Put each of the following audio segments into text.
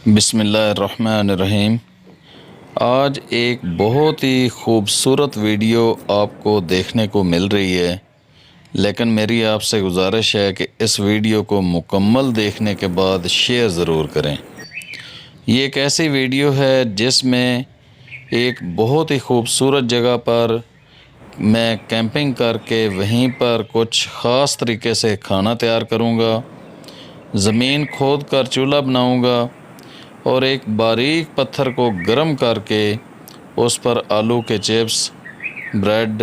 بسم اللہ الرحمن الرحیم۔ آج ایک بہت ہی خوبصورت ویڈیو آپ کو دیکھنے کو مل رہی ہے، لیکن میری آپ سے گزارش ہے کہ اس ویڈیو کو مکمل دیکھنے کے بعد شیئر ضرور کریں۔ یہ ایک ایسی ویڈیو ہے جس میں ایک بہت ہی خوبصورت جگہ پر میں کیمپنگ کر کے وہیں پر کچھ خاص طریقے سے کھانا تیار کروں گا، زمین کھود کر چولہا بناؤں گا اور ایک باریک پتھر کو گرم کر کے اس پر آلو کے چپس، بریڈ،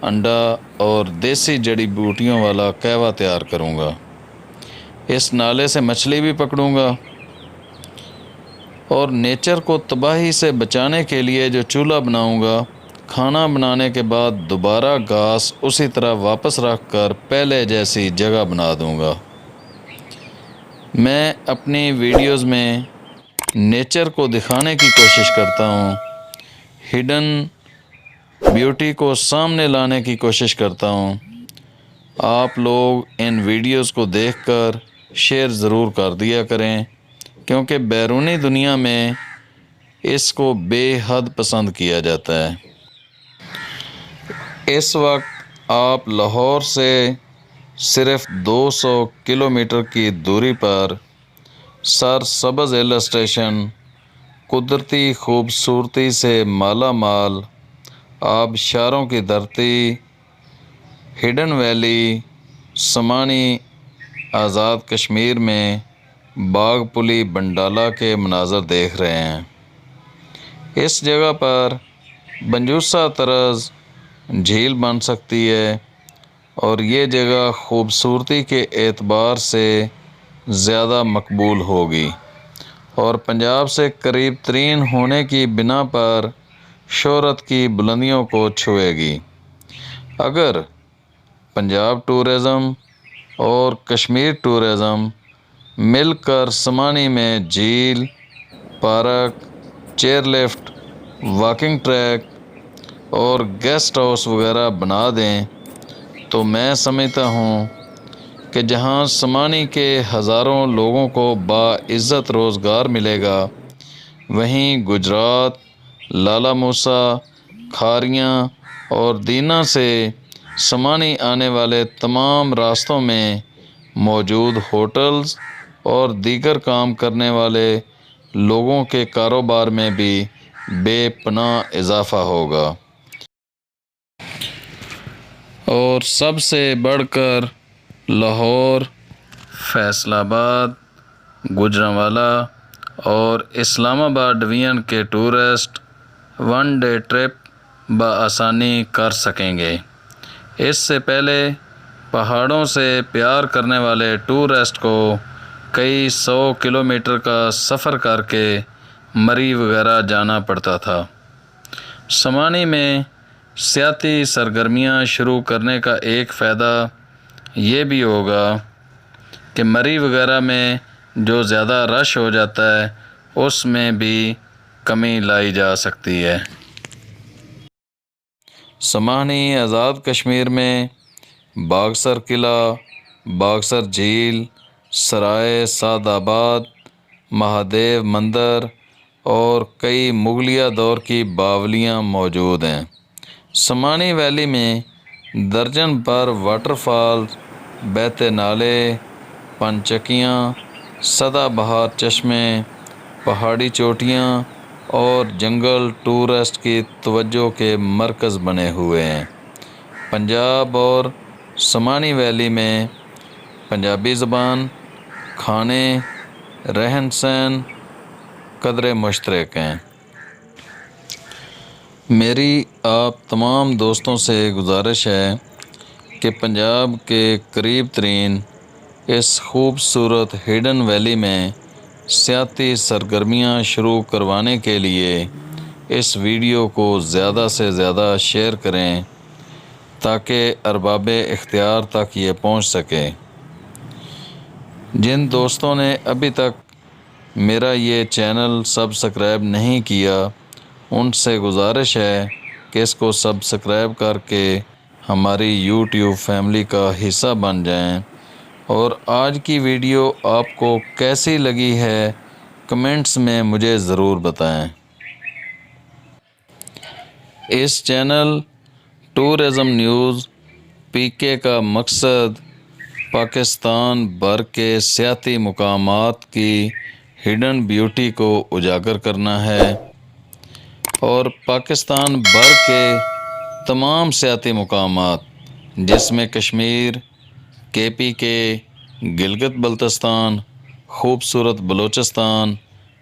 انڈا اور دیسی جڑی بوٹیوں والا قہوہ تیار کروں گا۔ اس نالے سے مچھلی بھی پکڑوں گا اور نیچر کو تباہی سے بچانے کے لیے جو چولہا بناؤں گا، کھانا بنانے کے بعد دوبارہ گھاس اسی طرح واپس رکھ کر پہلے جیسی جگہ بنا دوں گا۔ میں اپنی ویڈیوز میں نیچر کو دکھانے کی کوشش کرتا ہوں، ہڈن بیوٹی کو سامنے لانے کی کوشش کرتا ہوں۔ آپ لوگ ان ویڈیوز کو دیکھ کر شیئر ضرور کر دیا کریں، کیونکہ بیرونی دنیا میں اس کو بے حد پسند کیا جاتا ہے۔ اس وقت آپ لاہور سے صرف 200 کلومیٹر کی دوری پر سرسبز ہل اسٹیشن، قدرتی خوبصورتی سے مالا مال، آبشاروں کی دھرتی، ہڈن ویلی، سمانی آزاد کشمیر میں باغ پلی بنڈالہ کے مناظر دیکھ رہے ہیں۔ اس جگہ پر بنجوسا طرز جھیل بن سکتی ہے اور یہ جگہ خوبصورتی کے اعتبار سے زیادہ مقبول ہوگی اور پنجاب سے قریب ترین ہونے کی بنا پر شہرت کی بلندیوں کو چھوئے گی۔ اگر پنجاب ٹورزم اور کشمیر ٹورزم مل کر سمانی میں جھیل، park, chair lift, walking track اور گیسٹ ہاؤس وغیرہ بنا دیں تو میں سمجھتا ہوں کہ جہاں سمانی کے ہزاروں لوگوں کو باعزت روزگار ملے گا، وہیں گجرات، لالہ موسا، کھاریاں اور دینا سے سمانی آنے والے تمام راستوں میں موجود ہوٹلز اور دیگر کام کرنے والے لوگوں کے کاروبار میں بھی بے پناہ اضافہ ہوگا۔ اور سب سے بڑھ کر لاہور، فیصل آباد، گوجرانوالہ اور اسلام آباد ڈویژن کے ٹورسٹ ون ڈے ٹرپ بآسانی کر سکیں گے۔ اس سے پہلے پہاڑوں سے پیار کرنے والے ٹورسٹ کو کئی 100 کلومیٹر کا سفر کر کے مری وغیرہ جانا پڑتا تھا۔ سمانی میں سیاحتی سرگرمیاں شروع کرنے کا ایک فائدہ یہ بھی ہوگا کہ مری وغیرہ میں جو زیادہ رش ہو جاتا ہے اس میں بھی کمی لائی جا سکتی ہے۔ سمانی آزاد کشمیر میں باگسر قلعہ، باگسر جھیل، سرائے سعد آباد، مہادیو مندر اور کئی مغلیہ دور کی باولیاں موجود ہیں۔ سمانی ویلی میں درجن بھر واٹر فالز، بہتے نالے، پنچکیاں، سدا بہار چشمے، پہاڑی چوٹیاں اور جنگل ٹورسٹ کی توجہ کے مرکز بنے ہوئے ہیں۔ پنجاب اور سمانی ویلی میں پنجابی زبان، کھانے، رہن سہن قدرے مشترک ہیں۔ میری آپ تمام دوستوں سے گزارش ہے کہ پنجاب کے قریب ترین اس خوبصورت ہڈن ویلی میں سیاحتی سرگرمیاں شروع کروانے کے لیے اس ویڈیو کو زیادہ سے زیادہ شیئر کریں تاکہ ارباب اختیار تک یہ پہنچ سکے۔ جن دوستوں نے ابھی تک میرا یہ چینل سبسکرائب نہیں کیا، ان سے گزارش ہے کہ اس کو سبسکرائب کر کے ہماری یوٹیوب فیملی کا حصہ بن جائیں۔ اور آج کی ویڈیو آپ کو کیسی لگی ہے کمنٹس میں مجھے ضرور بتائیں۔ اس چینل ٹورزم نیوز پی کے کا مقصد پاکستان بھر کے سیاحتی مقامات کی ہڈن بیوٹی کو اجاگر کرنا ہے اور پاکستان بھر کے تمام سیاحتی مقامات جس میں کشمیر، کے پی کے، گلگت بلتستان، خوبصورت بلوچستان،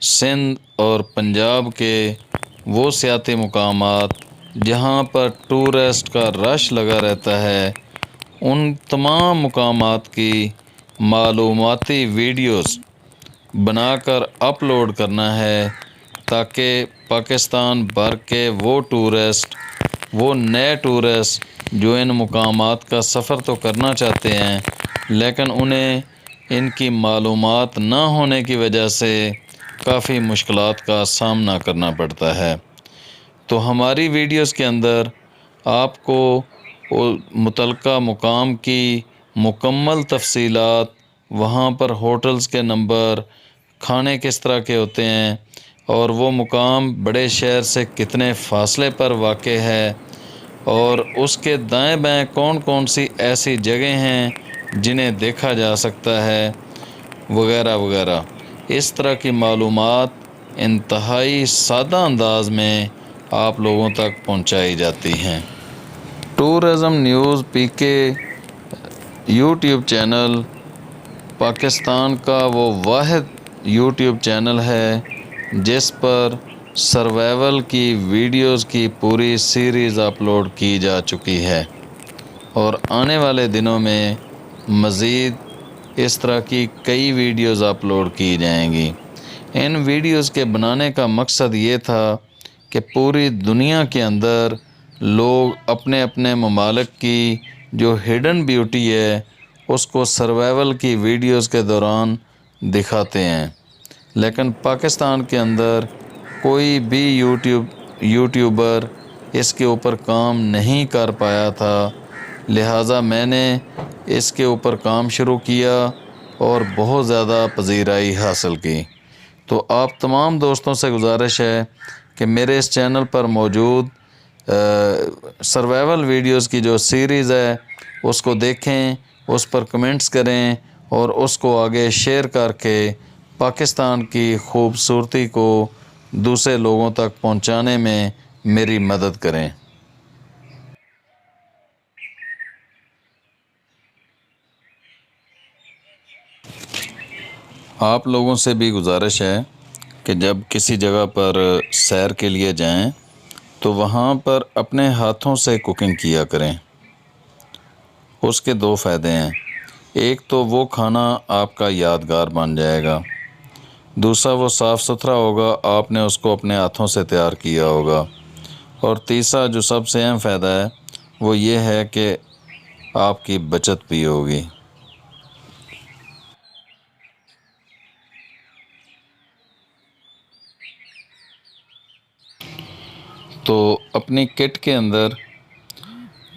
سندھ اور پنجاب کے وہ سیاحتی مقامات جہاں پر ٹورسٹ کا رش لگا رہتا ہے، ان تمام مقامات کی معلوماتی ویڈیوز بنا کر اپلوڈ کرنا ہے تاکہ پاکستان بھر کے وہ ٹورسٹ، وہ نئے ٹورسٹ جو ان مقامات کا سفر تو کرنا چاہتے ہیں لیکن انہیں ان کی معلومات نہ ہونے کی وجہ سے کافی مشکلات کا سامنا کرنا پڑتا ہے۔ تو ہماری ویڈیوز کے اندر آپ کو متعلقہ مقام کی مکمل تفصیلات، وہاں پر ہوٹلز کے نمبر، کھانے کس طرح کے ہوتے ہیں اور وہ مقام بڑے شہر سے کتنے فاصلے پر واقع ہے اور اس کے دائیں بائیں کون کون سی ایسی جگہیں ہیں جنہیں دیکھا جا سکتا ہے وغیرہ وغیرہ، اس طرح کی معلومات انتہائی سادہ انداز میں آپ لوگوں تک پہنچائی جاتی ہیں۔ ٹورزم نیوز پی کے یوٹیوب چینل پاکستان کا وہ واحد یوٹیوب چینل ہے جس پر سروائیول کی ویڈیوز کی پوری سیریز اپلوڈ کی جا چکی ہے اور آنے والے دنوں میں مزید اس طرح کی کئی ویڈیوز اپلوڈ کی جائیں گی۔ ان ویڈیوز کے بنانے کا مقصد یہ تھا کہ پوری دنیا کے اندر لوگ اپنے اپنے ممالک کی جو ہڈن بیوٹی ہے اس کو سروائیول کی ویڈیوز کے دوران دکھاتے ہیں، لیکن پاکستان کے اندر کوئی بھی یوٹیوبر اس کے اوپر کام نہیں کر پایا تھا، لہٰذا میں نے اس کے اوپر کام شروع کیا اور بہت زیادہ پذیرائی حاصل کی۔ تو آپ تمام دوستوں سے گزارش ہے کہ میرے اس چینل پر موجود سروائیول ویڈیوز کی جو سیریز ہے اس کو دیکھیں، اس پر کمنٹس کریں اور اس کو آگے شیئر کر کے پاکستان کی خوبصورتی کو دوسرے لوگوں تک پہنچانے میں میری مدد کریں۔ آپ لوگوں سے بھی گزارش ہے کہ جب کسی جگہ پر سیر کے لیے جائیں تو وہاں پر اپنے ہاتھوں سے کوکنگ کیا کریں۔ اس کے دو فائدے ہیں، ایک تو وہ کھانا آپ کا یادگار بن جائے گا، دوسرا وہ صاف ستھرا ہوگا، آپ نے اس کو اپنے ہاتھوں سے تیار کیا ہوگا، اور تیسرا جو سب سے اہم فائدہ ہے وہ یہ ہے کہ آپ کی بچت بھی ہوگی۔ تو اپنی کٹ کے اندر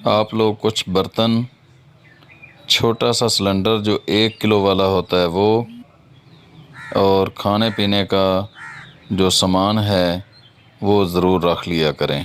آپ لوگ کچھ برتن، چھوٹا سا سلنڈر جو 1 کلو والا ہوتا ہے وہ، اور کھانے پینے کا جو سامان ہے وہ ضرور رکھ لیا کریں۔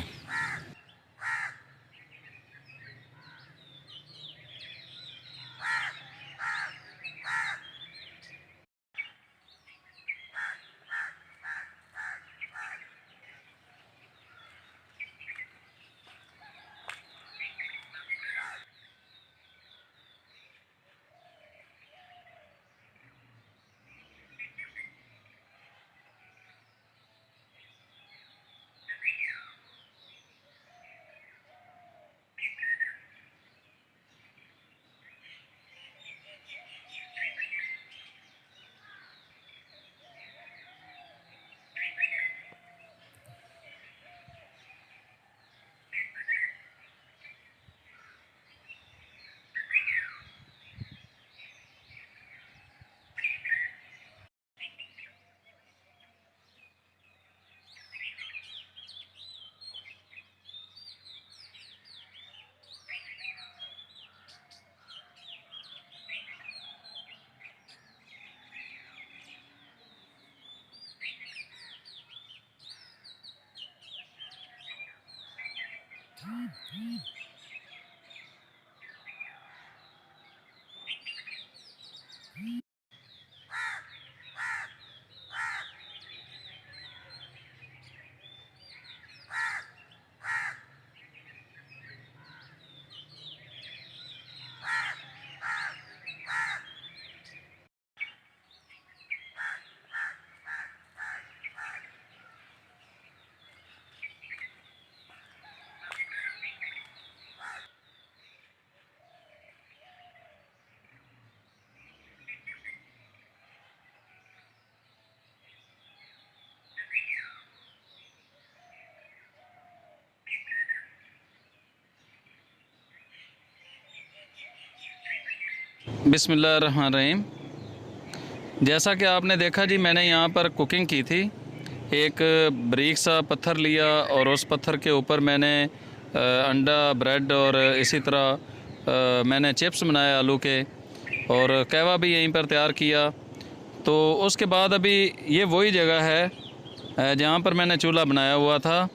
بسم اللہ الرحمن الرحیم۔ جیسا کہ آپ نے دیکھا جی، میں نے یہاں پر کوکنگ کی تھی۔ ایک بریک سا پتھر لیا اور اس پتھر کے اوپر میں نے انڈا، بریڈ اور اسی طرح میں نے چپس بنائے آلو کے، اور قہوہ بھی یہیں پر تیار کیا۔ تو اس کے بعد ابھی یہ وہی جگہ ہے جہاں پر میں نے چولہا بنایا ہوا تھا،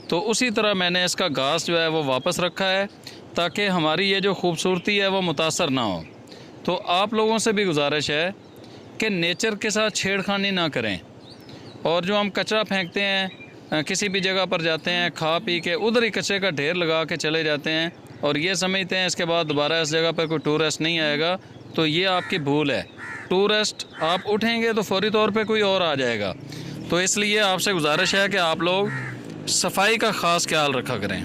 تو اسی طرح میں نے اس کا گھاس جو ہے وہ واپس رکھا ہے تاکہ ہماری یہ جو خوبصورتی ہے وہ متاثر نہ ہو۔ تو آپ لوگوں سے بھی گزارش ہے کہ نیچر کے ساتھ چھیڑ خانی نہ کریں، اور جو ہم کچرا پھینکتے ہیں، کسی بھی جگہ پر جاتے ہیں، کھا پی کے ادھر ہی کچرے کا ڈھیر لگا کے چلے جاتے ہیں اور یہ سمجھتے ہیں اس کے بعد دوبارہ اس جگہ پر کوئی ٹورسٹ نہیں آئے گا، تو یہ آپ کی بھول ہے۔ ٹورسٹ آپ اٹھیں گے تو فوری طور پہ کوئی اور آ جائے گا۔ تو اس لیے آپ سے گزارش ہے کہ آپ لوگ صفائی کا خاص خیال رکھا کریں۔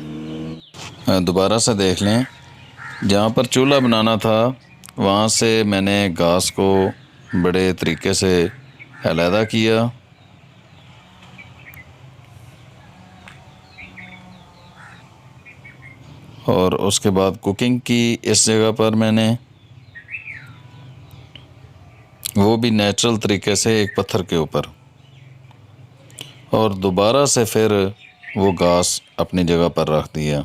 دوبارہ سے دیکھ لیں، جہاں پر چولہا بنانا تھا وہاں سے میں نے گھاس کو بڑے طریقے سے علیحدہ کیا، اور اس کے بعد کوکنگ کی اس جگہ پر میں نے، وہ بھی نیچرل طریقے سے ایک پتھر کے اوپر، اور دوبارہ سے پھر وہ گھاس اپنی جگہ پر رکھ دیا۔